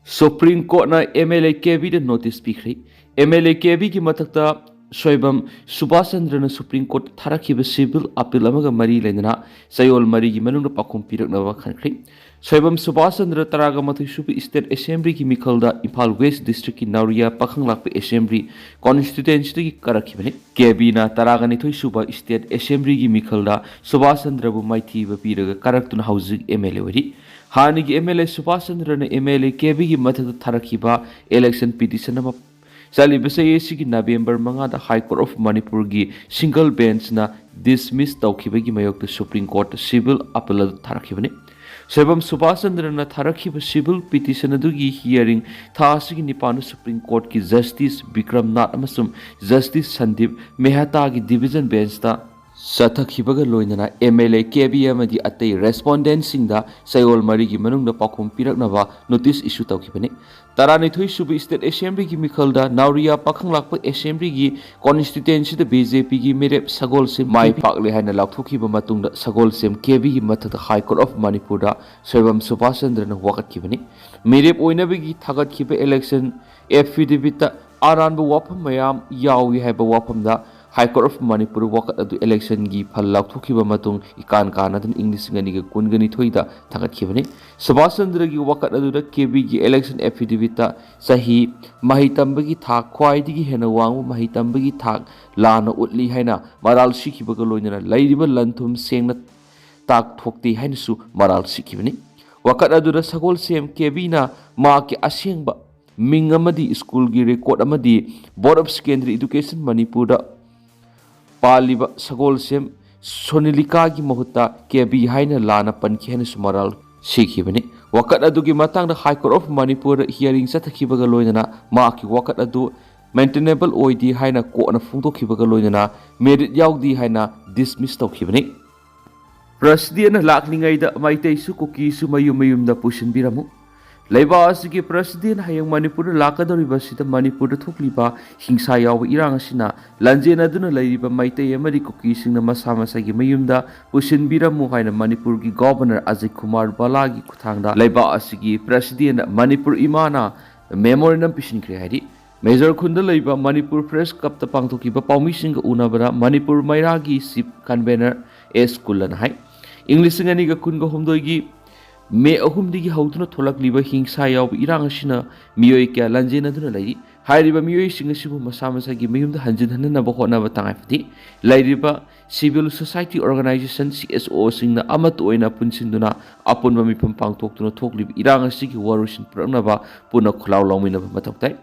Supreme Court na MLA KB the notice pikri MLA KB ki matakta soibam Subhasandra na Supreme Court tharakhiba civil appeal amaga mari lenana sayol mari gi manungda pakhum pirak na khankri soibam Subhasandra taraga mathi supi state assembly ki mikhalda Imphal West district ki Nauria pakhang lakpe assembly constituency ki karakhibani KB na taraga ni thoi suba state assembly ki mikhalda Subhasandra bu maithi ba piraga karaktun housing MLA wari हानि की MLA Subhashchandra ने MLA KB की मदद थरखिबा election petition अमा चाली बसे की नवंबर मंगा हाई कोर्ट ऑफ मणिपुर की सिंगल बेंच ना डिसमिस तौखिबा की मयोक्त सुप्रीम कोर्ट सिविल अपील थरखिबने सेबम सुभाषचंद्र ने थरखिबा सिविल पिटिशन अदुगी हियरिंग थासी की निपान सुप्रीम कोर्ट की जस्टिस विक्रम नाथ अमसुम जस्टिस संदीप मेहता की डिवीजन बेंच ता Sathakhibaga loinana MLA KB amadi atei respondent singda sayol mari gi manungda pakhum piraknaba notice issue tawkhibani tarani thui subi state assembly gi mikhalda Nauria pakhang lakpa assembly gi constituency da BJP gi merep sagol se mai pakle haina lakthokiba matungda sagol sem KB gi mathada high court of Manipur da soibam Subhasandra na wakat khibani merep oinabi gi thagat khiba election affidavit ta aranba wafam mayam yawi haiba wafam da High Court of Manipur wakat adu election gi phal lakthokiba matung ikan kanadun English ngani ga kungani thoida thagat khibani Subhasandra gi wakat adu da KB gi election affidavit ta sahi mahitam gi thak khwai digi hena wang mahitam gi thak lana utli haina maral sikhiba ga loinana lairiba lanthum sengna tak thokti haina su maral sikhibani wakat adu da sagol sem KB na ma ki asengba ming amadi school gi record amadi Board of Secondary Education Manipur da पालिबा सगोल सेम सोनिलिका की महत्ता केबी हाइना लाना पनखि हाइना सुमराल सिखिबनि वकत अदुगी मतंग the high court of Manipur hearing सथखिबगा लोइना माकी वकत अदु मेंटेनेबल ओइदी हाइना कोना फुंदोखिबगा लोइना मेरिट याउदी हाइना डिसमिस तौखिबनि प्रेसिडेंट लाखलिंगाइदा माइतेई सु कुकी सु मयुम दा पुसिनबिरामु Laibas की प्रेसिडेंट हायंग मणिपुर लाकदौरिबा सिदा मणिपुर थोकलिबा हिंसा याव इरांग असिना लंजेन अदुना लैरिबा माइतेई अमरी कुकी सिंगना मसा मसागी मयुमदा पुसिनबिरामु हायना मणिपुर की गवर्नर अजय कुमार बाला की खुथांगदा लाइबास की प्रेसिडेंट मणिपुर इमाना मेमोरेंडम पिसिनख्रे हाइदि मेजर खुंदा लैबा मणिपुर प्रेस कप ता पांगथोकिबा पाउमिसिंग उनाबरा मणिपुर मैरागी चीफ कन्वेनर एस कुलन हाय English ngani ga kun ga homdoi gi मे अहुमदिगी हौदुना थोलकलिबा हिंसा याव इरांग असिना मियोय क्या लंजेन अदुना लैरि हाइरिबा मियोय सिंग सिबु मसा मसागी मयुमदा हंजिन हननबा होनबा तांगाइफति लैरिबा सिविल सोसाइटी ऑर्गेनाइजेशन CSO सिंगना अमत ओइना पुनसिनदुना अपुनबा मिफम पांगथोक्तुना थोकलिबा इरांग असिगी वारुसिन पुरनबा पुना खुलाव लौमिनबा मतौक्ताइ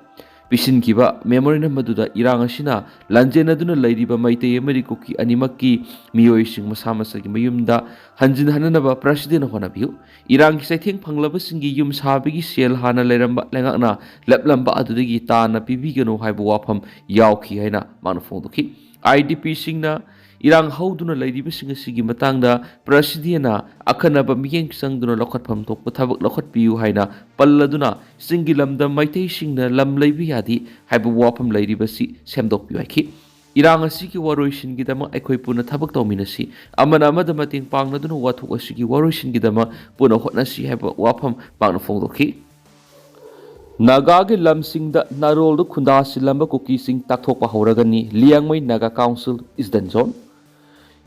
पिसिनकिबा मेमोरेंडम मदुदा इरांग असिना लंजेन अदुना लैरिबा माइतेई अमरी कुकी अनिमक्की मियोय सिंग मसा मसागी मयुमदा हंजिन हननबा प्रेसिडेंट होनाबियु इरांग की सैथेंग फंगलबा सिंगी युम साबिगी सेल हाना लेरंबा लेंगाकना लेपलंबा अदुदगी ताना पिबिगनो हाइबो वाफम यावखी हाइना मानु फोंदोखी IDP सिंगना इरांग हौदुना लैरिबा सिंग सिगी मतंगदा प्रेसिडेंटना अखनबा मियेंग संगदुना लखतफम थोकपा थबक लखतपियु हाइना पल्लदुना सिंगी लमदा माइतेई सिंगना लम लैबि यादि हाइबो वाफम लैरिबा सि सेमदोकपियु हाइखि इरांग असिगी वारोइसिनगिदमा अखोइ पुना थबक तौमिनसि अमना अमदा मतेंग पांगनदुना वाथोक असिगी वारोइसिनगिदमा पुना होटनसि हाइबा वाफम पांगना फोंदोखि Naga के लमसिंगदा नारोल खुंदा सिलंबा cookie Singh takthokpa houragani liangmai Naga Council is then zone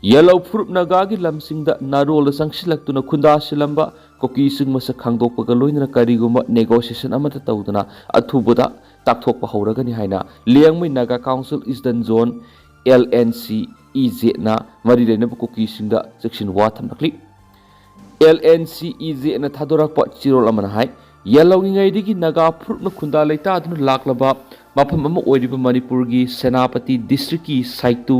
Yellow Fruit Naga की लमसिंगदा नारोल संगसिलक्तुना खुंदा सिलंबा कुकी सिंग मसा खांगदोकपगा लोइना करिगुमा negotiation अमता तौदना अथुबदा takthokpa houragani haina liangmai Naga Council is then zone LNCEZ na mari lenaba kuki singda section 1 thamnakli LNCEZ na thadorakpa chirol amana hai Yellow-ngai-digi Naga Fruit na khunda leita aduna laklaba mafam ama oiriba Manipur gi Senapati district ki Saitu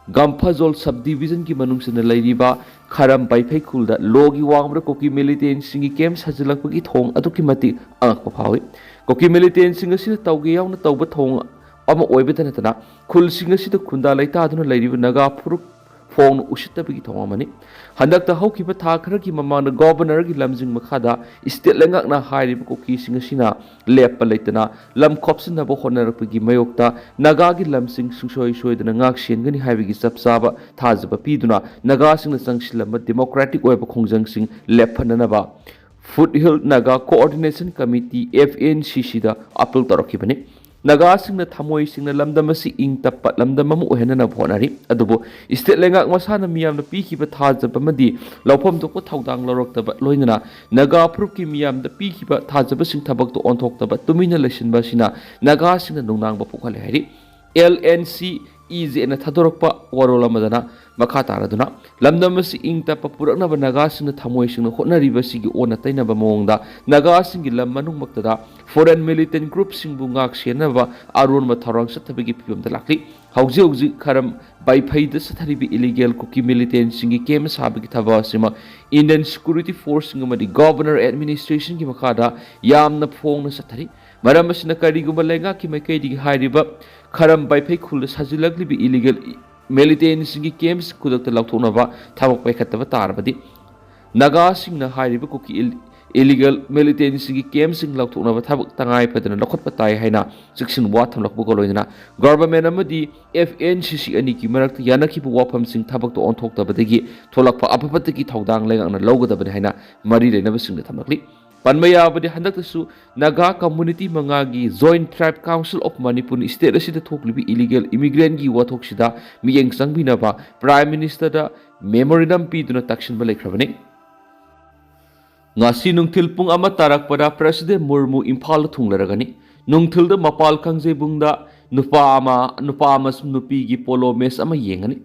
Gamphajol subdivision ki manungsina lairiba Kharam Baifei khulda logi wangbra koki militant singi camp sajilakpa gi thong aduki mati angakpa phawi koki militant singa sina tauge yauna tauba thong ama oibeta natana khul singa sida khunda leita aduna lairiba Naga Fruit phone उसितबगी थोंगमनि हंदकता हौखिबा था खरकी ममाना governor की लमजिंग मखादा state लेंगाकना हाइरिब कोकी सिंगसिना लेप लेतना lump खोपसिनबो होनरपगी मयोक्ता Naga की लमसिंग सुसोय सोयदना ngak सेनगनि हाइबगी चपचाबा थाजबा पीदुना नागा सिंगना चंगसिलम डेमोक्रेटिक ओइबा खोंजंग सिंग लेप फननबा Foothill Naga Coordination Committee FNCC da appeal tarakhibani Naga singna thamoi singna lamdam asi ing tappa lamdam amu ohenana phonari adubo state lengak masana miyamna pikhiba thajaba madi lawpham to ko thaudang loroktaba loinana Naga phurupki miyamda pikhiba thajaba sing thabak to onthoktaba tumina lesinba sina Naga singna nungnang ba pukhale hari LNC EJ na thadorokpa warola madana makha taraduna lamdam asi ing tappa purakna ba Naga singna thamoi singna hotnariba sigi ona tainaba mawngda Naga singi lam manung maktada foreign militant group singbu ngak senaba arun ma tharang sathabagi pibamda lakli hauji kharam baiphaida satharibi illegal Kuki militant singi kem sabagi thaba sima Indian security force ngmadi governor administration ki makada yamna phongna sathari maram asina kariguma lenga ki maikei digi hairiba kharam baiphai khul sajilagli illegal militant singi kems kudakta lauthnaba thabak paikhataba tarbadi Naga singna hairiba Kuki illegal militant singi kem sing lauthnaba thabak tangai padana lakhotpa tai haina siksin wa thamlakbu goloina government amadi FNCC ani ki marakta yanaki bu wafam sing thabak to onthoktabadagi tholakpa apapataki thaudang lengakna lawgadabani haina mari leinaba singna thamlakli Panmaya badi handaktasu Naga community mangagi Joint Tribe Council of Manipur state asida thoklibi illegal immigrant gi wathoksida miyeng sangbinaba Prime Minister da memorandum piduna takshin balekhrabani Ngasi nungthil pung ama tarakpada President Murmu Imphal thunglaragani nungthil da mapal kangjebungda nupa ama nupi gi polo mes ama yengani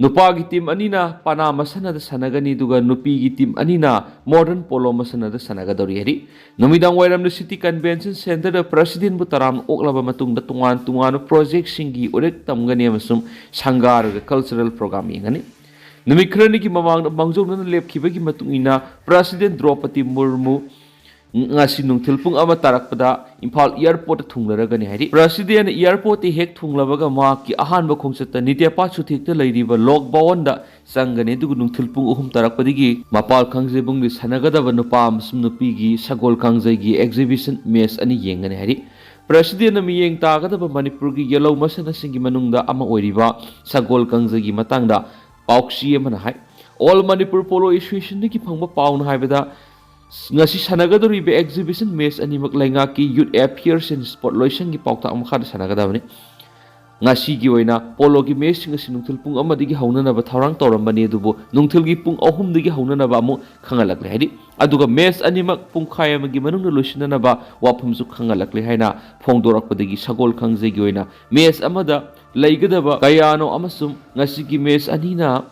nupa gi team anina panama sanada sanagani duga nupi gi team anina modern polo masanada sanagadori hari numidang wairam city convention center da president bu taram oklaba matungda tungan project singi orek tamgani amasum sangar cultural program yengani Numikhrani ki mamang mangjong lep khibagi matungina President Draupadi Murmu ngasi nungthil pung ama tarakpada Imphal airport thunglaragani hari President airport hek thunglabaga ma ki ahanba khongchata nitya chuthikta leiriba lok bawanda sangani dugu nungthil pung uhum tarakpadigi mapal khangjebung li sanagadaba nupa amsum nupi gi sagol khangjai gi exhibition mes ani yengani hari President na miyeng tagadaba Manipur gi yellow masana singi manungda ama oiriba sagol khangjai gi matangda Pauksi mana hai all Manipur Polo Association ki phangba pauna haibada ngasi sanagadori be exhibition mes animak lenga ki youth affairs and sport loison gi paukta amkhad sanagadabani ngasi gi oina polo gi mes ngasi nungthil pung amadigi haunana ba tharang torambani dubu nungthil gi pung ahum digi haunana ba amu khangalakle haidi aduga mes animak pung khaya magi manung loisina ba wapum su khangalakle haina phongdorakpadagi sagol khangjai gi oina mes amada Laigadaba kayano amasum ngasi gi mes anina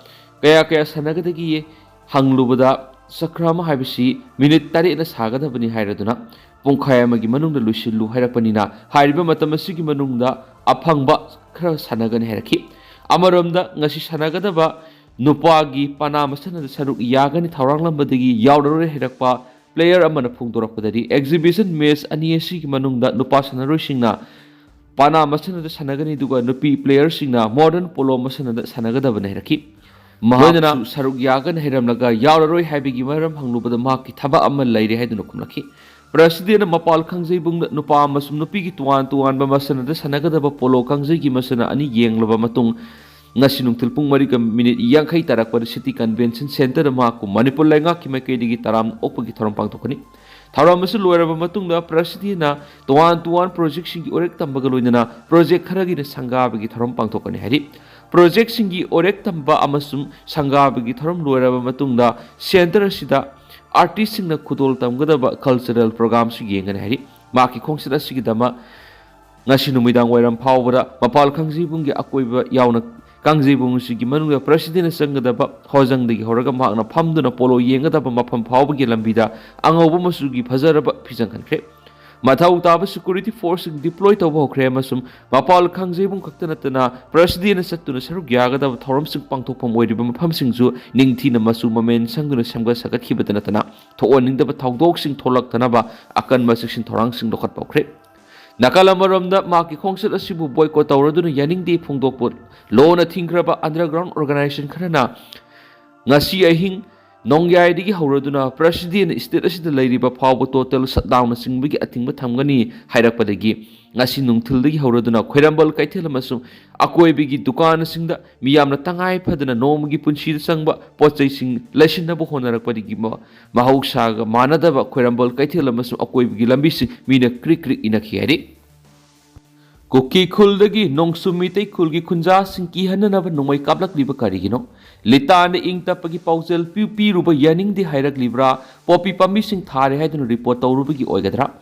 kaya sanagadagi hanglubada sakrama haibisi minute tari na sagadabani hairaduna pungkhaya magi manungda lusillu hairapanina hairiba matam asigi manungda aphangba khara sanagani hairaki amaromda ngasi sanagadaba nupagi panama sanada saruk yagani thauranghlambadagi yaurare hairakpa player amana phungdorakpadari exhibition mes ani asigi manungda nupa sanaroisingna Pana masanada sanagani duga nupi players singna modern polo masanada sanagadabani hairaki mahadana saruk yagan hairamlaga yauraroi haibigi maram hanglubada mahaki thaba ama laire haiduna kumlaki President mapal khangjai bungda nupa amasum nupi gi tuan ba masanada sanagadaba polo khangjai gi masana ani yenglaba matung ngasi nungthil pung mari ka minute yangkhai tarakpa city convention center ma ku Manipur lenga ki maikei digi taram opagi thoram pangthokani Thauramasu loiraba matungda President na tuan project singi orek tambaga loinana project kharagi na sangabagi thoram pangthokani hari project singi orek tamba amasum sangabagi thoram loiraba matungda center asida artist singna khudol tamgadaba cultural program su yengani hari maki khongsida sigidama ngasi numidang wairam phawbara mapal khangjibunggi akoiba yauna Kangjebung sigi manungda President sangadaba hojangdagi horaga mahakna phamduna polo yengadaba mafam phawbagi lambida angawba masugi phajaraba phijangkhankhre mathau taba security force deploy tawba hokre amasum mapal khangjebung khaktanatana President sattuna saruk yagadaba thoramsing pangthokpham oiriba mafamsingsu ningthina masu mamen sangduna samga sagathibadanatana thooningdaba thawdoksing tholaktanaba akanba section thorangsing dokhat pawkhre Nakalamaromda maki khongset asibu boycott tawraduna yaningde phongdokpot lona thingraba underground organization kharana ngasi ahing Nongyai Hauraduna, President State Asida Lady Papa total shutdown a single ating Matangani, Hirapadagi, Nasi Nungtil Hauraduna, Querambal Kaitelamasum, Akoi Bigi Dukan Sinda, Miam Tangai Padana, Nom Gipunchi Sangba, Potsing, Leshinabo Honarapadigi, Mahok Saga, Manadava, Querambal Kaitelamasum, Akoi Bigi Lambisi, Mina Creek in a Kiari. Kuki Kuldagi, Nong Sumite Kulgi Kunja, Sinki Hananava, no my Kablak Liba Karigino, Litan ing Tapagi Pausel, Pupi Ruba Yanning the Hirak Libra, Poppy Pamissing Tari had no report Rubigi Oigadra.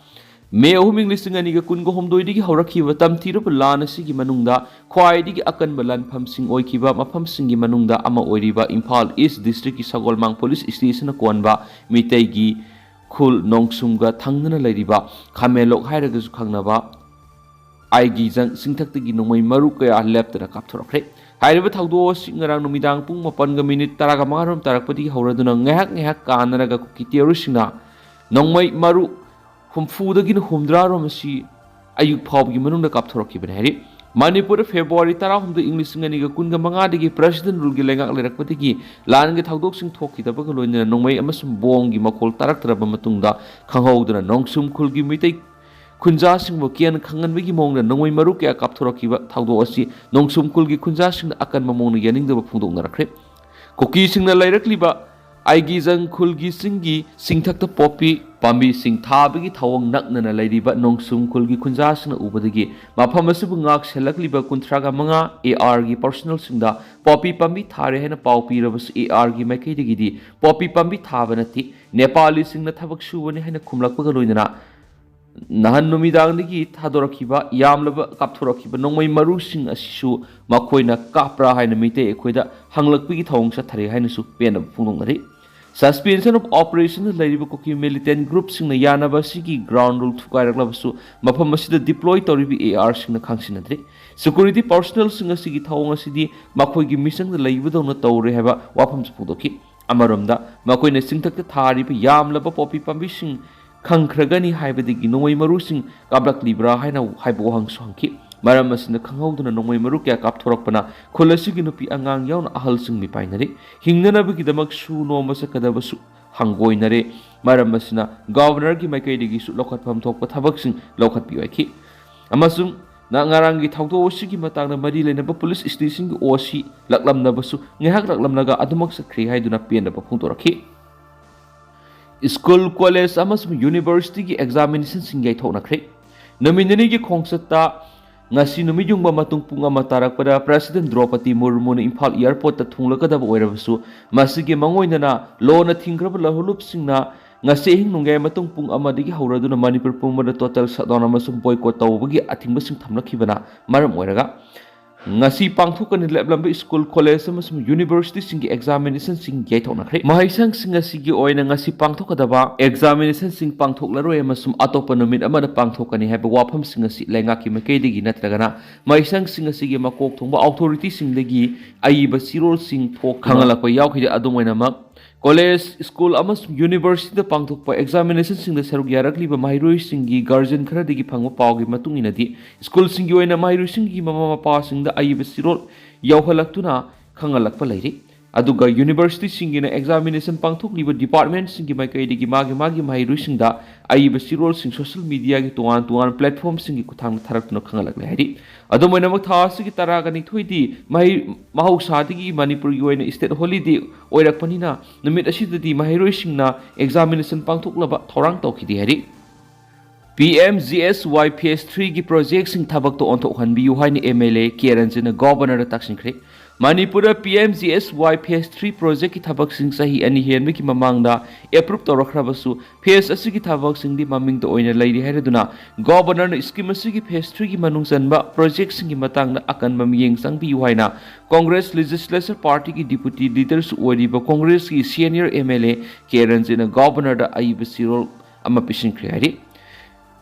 May homing listening and Kungo Hom Doidi Horaki, Tam Tirup Lana Sigi Manunda, Quaidi Akan Balan Pumsing Oikiba, Mapumsing Manunda, Ama Oiriba, Impal East District Sagolmang Police Station Kwanba, Meitei Kul Nong Sumga, Tangana Ladiba, Kamelok Hiragas Kangnaba. Aigi Zang Singtaki no my Maruka left at a capture of crate. However, Taudo sing around Numidang Puma Panga minute Taragamarum Tarakati Horaduna Ngak Kanaraga Kuki Rusina. No my Maru whom food again whom Dramasi Ayuk Pop Gimanum the capture of Kibanari. Manipur February Tarahum the English Singaniga Kunga Mangadigi President Rugilenga Lerakpatiki, Lan get Haudoxing Toki the Bagaloina, no way Amasum Bongi Makol Taraktra Bamatunda, Kangodana, Nongsum Kulgi Mite. Kunjasing Mokian Kangan Wiki Mong and Noy Maruka Kaptoroki Taudosi, Nongsum Kulgi Kunjasing Akan Mamoni Yanning the Pundong Nakrip. Kuki sing the Lyrakliba, Aigizang Kulgi Singi, Sing Tak the Poppy, Pambi Sing Tabigi Tawang Nakna lady but Nongsum Kulgi Kunjasing Ubadigi, Mapamasubunak Selakliba Kuntraga Manga, ARG personal Sinda, Poppy Pambi Tare and a Paupi Ravas ARG Makidigi, Poppy Pambi Tavanati, Nepali Sing the Tabakshu and a Kumlakpagaluina. Nahan Numidangigi, Tadorakiba, Yamlava, Kaptorakiba, no my Marusing Ashu, Makoina, Capra, Hainamite, Equida, Hanglaki Tong Satari Hainasu, Pen of Pungari. Suspension of operations, Lady Kuki militant groups in the Yanava Siki ground rule to Kairavasu, Mapamasida deployed to be ARs in the Kansinatri. Security personnel sing a Sigi Taonga City, Makoigi missing the Lady on the Tauri have a Wapams Pudoki, Amarumda, Makoina Sintak the Tari, Yamlava Poppy Pambishing. Kankragani Hybidi Noy Marusing, Gablak Libra, Hina Hybohang Swanki, Maramas in the Kangodana Noy Maruka Kaptoropana, Kolesigi Nupi Angang Yon Ahalsing Mipinary, Hinganabiki the Maksu no Masakadabasu, Hangoinare, Maramasina, Governor Gimakadi Lokat Pam Top Tabaxing, Lokat Piwaki. Amasum, Nangarangi Tauto Sigi Matana Madila and Police station or she, Laklam Nabasu, Nihak Laklam Naga, Adamox Kri, do not pay the Puntoraki. School college amasum university ki examination singai thona kre nominani ki khongsata ngasi numijung ba matung punga matarak pada President Draupadi Murmu na Imphal airport ta thunglakada oirabasu masigi mangoina na law na thingraba lahulup singna ngasi hing nungai matung pung amadigi hauraduna Manipur pungma total shutdown amasum boycott tawbagi athingba sing thamlakhibana maram oiraga ngasi pangthukan leblambe school college amasum university singi examination sing yaithona khre mahaisang singa sigi oina ngasi pangthokadaba examination sing pangthoklaroi amasum atopa numit amada pangthokani haba wafam singa si lengaki makeidigi natragana mahaisang singa sigi makok thongba authority singdagi aiba sirol sing thok khangalakpa yawkhide adumoina mak college school amasum university da pangthokpa examination sing da saruk yarakliba mahiroi singi guardian khara digi phangwa pawgi matung inadi school singi oina mahiroi singi mama mapa sing da aiba sirol yawhalaktuna khangalakpa lairi aduga university singi na examination pangthokliba department singi maikai digi magi mahiroi sing da aiba sirol sing social media gi tuan platform singi kuthang tharaktuna khangalak lairi adumoina mak tha sigi taragani thoidi mahau sadigi Manipur gi oina state holiday oirakpanina numit asidadi mahiroi singna examination pangthoklaba thorang tawkhidi hari PMGSY Phase 3 की project सिंग थबक तो ऑन तो हनबियु हाइनी MLA केरंजन governor तक्सिंख्रे Manipur PMGSY Phase 3 project की थबक सिंग सही अनि हेनबे की ममांगदा एप्रूव तो रखराबसु फेस असि की थबक सिंग दी ममिंग तो ओइना लैरि हैरदुना गवर्नर न स्कीम असि की Phase 3 की मनुंग जनबा प्रोजेक्ट सिंग की मतंग अकन ममियेंग संगबियु हाइना कांग्रेस लेजिस्लेचर पार्टी की डिप्यूटी लीडर्स ओरिबा कांग्रेस की सीनियर MLA केरंजन गवर्नर दा आइब सिरोल अमा पिसिंख्रे हैरि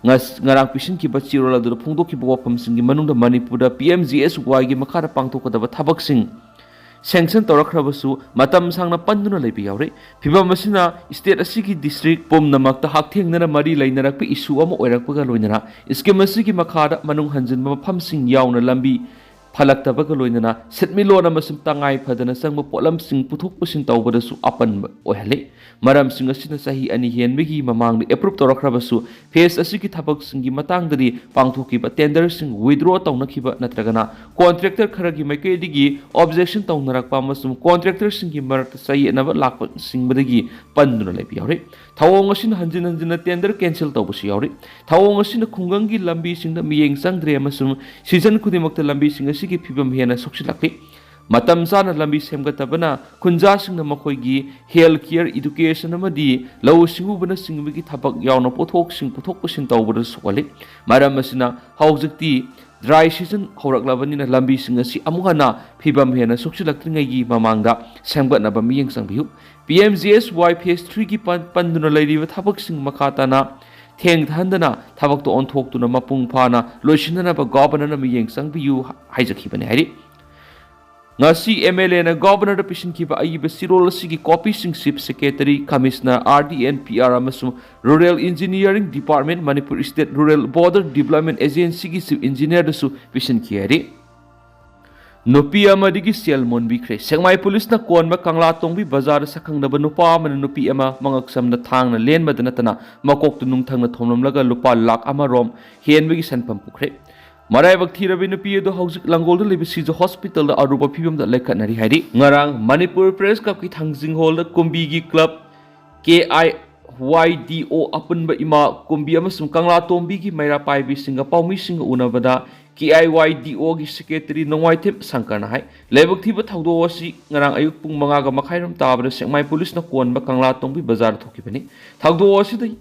ngarang pisin ki bachirol adu phungdo ki bawapam singi manung da Manipur da PMGSY gi makhara pangthokadaba thabak sing sanction torakhrabasu matam sangna panduna leibi yaure phibam masina state asigi district pomnamak ta hakthengna mari lainarak pe issue ama oirakpaga loinara scheme asigi makhara manung hanjinba pham sing yauna lambi ꯐꯂꯛꯇꯕꯒ ꯂꯣꯏꯅꯅ ꯁꯤꯠꯃꯤꯂꯣꯟ ꯑꯃꯁꯨꯡ ꯇꯉꯥꯏ ꯐꯗꯅ ꯆꯪꯕ ꯄꯣꯠꯂꯝꯁꯤꯡ ꯄꯨꯊꯣꯛ ꯄꯨꯁꯤꯟ ꯇꯧꯕꯗꯁꯨ ꯑꯄꯟꯕ ꯑꯣꯏꯍꯜꯂꯤ ꯃꯔꯝꯁꯤꯡ ꯑꯁꯤꯅ ꯆꯍꯤ 2 ꯍꯦꯟꯕꯒꯤ ꯃꯃꯥꯡꯗ ꯑꯦꯄ꯭ꯔꯨꯞ ꯇꯧꯔꯛꯈ꯭ꯔꯕꯁꯨ ꯐꯦꯁ ꯑꯁꯤꯒꯤ ꯊꯕꯛꯁꯤꯡꯒꯤ ꯃꯇꯥꯡꯗꯗꯤ ꯄꯥꯡꯊꯣꯛꯈꯤꯕ ꯇꯦꯟꯗꯔꯁꯤꯡ ꯋꯤꯗ꯭ꯔꯣ ꯇꯧꯅꯈꯤꯕ ꯅꯠꯇ꯭ꯔꯒꯅ ꯀꯣꯟꯇ꯭ꯔꯦꯛꯇꯔ ꯈꯔꯒꯤ ꯃꯥꯏꯀꯩꯗꯒꯤ ꯑꯣꯕꯖꯦꯛꯁꯟ ꯇꯧꯅꯔꯛꯄ ꯑꯃꯁꯨꯡ ꯀꯣꯟꯇ꯭ꯔꯦꯛꯇꯔꯁꯤꯡꯒꯤ ꯃꯔꯛꯇ ꯆꯌꯦꯠꯅꯕ ꯂꯥꯛꯄꯁꯤꯡꯕꯗꯒꯤ ꯄꯟꯗꯨꯅ ꯂꯩꯕ ꯌꯥꯎꯔꯤ ꯊꯧꯑꯣꯡ ꯑꯁꯤꯅ ꯍꯟꯖꯤꯟ ꯍꯟꯖꯤꯟꯅ ꯇꯦꯟꯗꯔ ꯀꯦꯟꯁꯦꯜ ꯇꯧꯕꯁꯨ ꯌꯥꯎꯔꯤ ꯊꯧꯑꯣꯡ ꯑꯁꯤꯅ ꯈꯨꯡꯒꯪꯒꯤ ꯂꯝꯕꯤꯁꯤꯡꯗ ꯃꯤꯠꯌꯦꯡ ꯆꯪꯗ꯭ꯔꯦ ꯑꯃꯁꯨꯡ ꯁꯤꯖꯟ ꯈꯨꯗꯤꯡꯃꯛꯇ ꯂꯝꯕꯤꯁꯤꯡ ꯑꯁꯤꯒꯤ ꯐꯤꯕꯝ ꯍꯦꯟꯅ ꯁꯣꯛꯆꯤꯜꯂꯛꯂꯤ ꯃꯇꯝ ꯆꯥꯅ ꯂꯝꯕꯤ ꯁꯦꯝꯒꯠꯇꯕꯅ ꯈꯨꯟꯖꯥꯁꯤꯡꯅ ꯃꯈꯣꯏꯒꯤ ꯍꯦꯜꯊ ꯀꯦꯌꯔ ꯏꯗꯨꯀꯦꯁꯟ ꯑꯃꯗꯤ ꯂꯧꯎ ꯁꯤꯡꯎꯕꯅꯆꯤꯡꯕꯒꯤ ꯊꯕꯛ ꯌꯥꯎꯅ ꯄꯣꯠꯊꯣꯛꯁꯤꯡ ꯄꯨꯊꯣꯛ ꯄꯨꯁꯤꯟ ꯇꯧꯕꯗ ꯁꯣꯛꯍꯜꯂꯤ ꯃꯔꯝ ꯑꯁꯤꯅ ꯍꯧꯖꯤꯛꯇꯤ ꯗ꯭ꯔꯥꯏ ꯁꯤꯖꯟ ꯍꯧꯔꯛꯂꯕꯅꯤꯅ ꯂꯝꯕꯤꯁꯤꯡ ꯑꯁꯤ ꯑꯃꯨꯛ ꯍꯟꯅ ꯐꯤꯕꯝ ꯍꯦꯟꯅ ꯁꯣꯛꯆꯤꯜꯂꯛꯇ꯭ꯔꯤꯉꯩꯒꯤ ꯃꯃꯥꯡꯗ ꯁꯦꯝꯒꯠꯅꯕ ꯃꯤꯠꯌꯦꯡ ꯆꯪꯕꯤꯌꯨ PMGSY ꯐꯦꯁ 3ꯒꯤ ꯄꯟꯗꯨꯅ ꯂꯩꯔꯤꯕ ꯊꯕꯛꯁꯤꯡ ꯃꯈꯥ ꯇꯥꯅ ꯊꯦꯡꯊꯍꯟꯗꯅ ꯊꯕꯛꯇ ꯑꯣꯟꯊꯣꯛꯇꯨꯅ ꯃꯄꯨꯡ ꯐꯥꯅ ꯂꯣꯏꯁꯤꯟꯅꯅꯕ ꯒꯣꯚꯔꯅꯔꯅ ꯃꯤꯠꯌꯦꯡ ꯆꯪꯕꯤꯌꯨ ꯍꯥꯏꯖꯈꯤꯕꯅꯤ ꯍꯥꯏꯔꯤ ngasi MLA na governor da pisinkiba ayiba sirol asigi copysing chief secretary commissioner RDNPR amasung rural engineering department Manipur state rural border development agency gi chief engineer da su pisinkiari nupi amadigi sel monbikre sengmai police na konba kangla tongbi bazar sakhangdaba nupa amana nupi ama mangaksam na thangna lenba da natana Makokta Nunthang na thomlamlaga lupa lakh ama rom henbigi sanpam pukre Maraiba thirabi nupi ado hauzik langol da lebi sijo hospital da aruba phibam da lekhatnari hairi ngarang Manipur Press Club ki thangjing hall da kumbi gi club KIYDO apunba ima kumbi amasung kangla tombi gi maira paibi singa paumi singa unabada KIYDO gi secretary nongwaithem sangkarna hai lebak thiba thawdo wasi ngarang ayuk pung 5 ga makhairam tabada sengmai police na konba kangla tongbi bazar thokibani thawdo wasi dai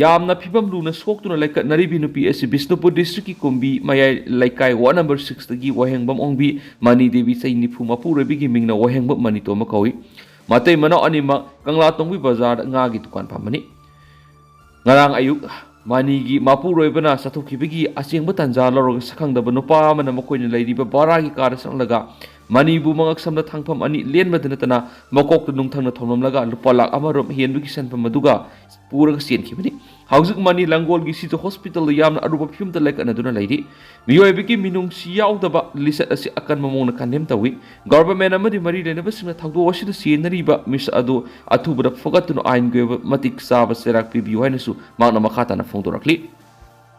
yamna phibam luna soktuna lekhatnaribi nupi asi Bisnupur district ki kumbi mayai laikai ward number 6 tagi wahengbam ongbi Mani Devi chai nifu mapurebi gi mingna wahengbam mani to makawi matai mana anima kangla tongbi bazar nga gi dukan phamani ngarang ayuk mani gi mapuroibana sathokibigi asengba tanja lorog sakhangdaba nupa mana makoina leiriba bara gi kar sanglaga mani bu mangak samna thangpham ani lenba dinatana Makokta Nunthang na thomlamlaga lupa lakh amarom henbugi sanpham maduga puraga senkhibani hauzik mani langol gi sijo hospital yamna aruba phimta lekana duna leiri miyoibigi minung si yaudaba lisat asi akan mamongna kandem tawi government amadi mari lenaba singna thagdo wasida senariba mis adu athubada fogatuna ain goeba matik saba serak pibiyo hainasu magna makhata na phongdorakli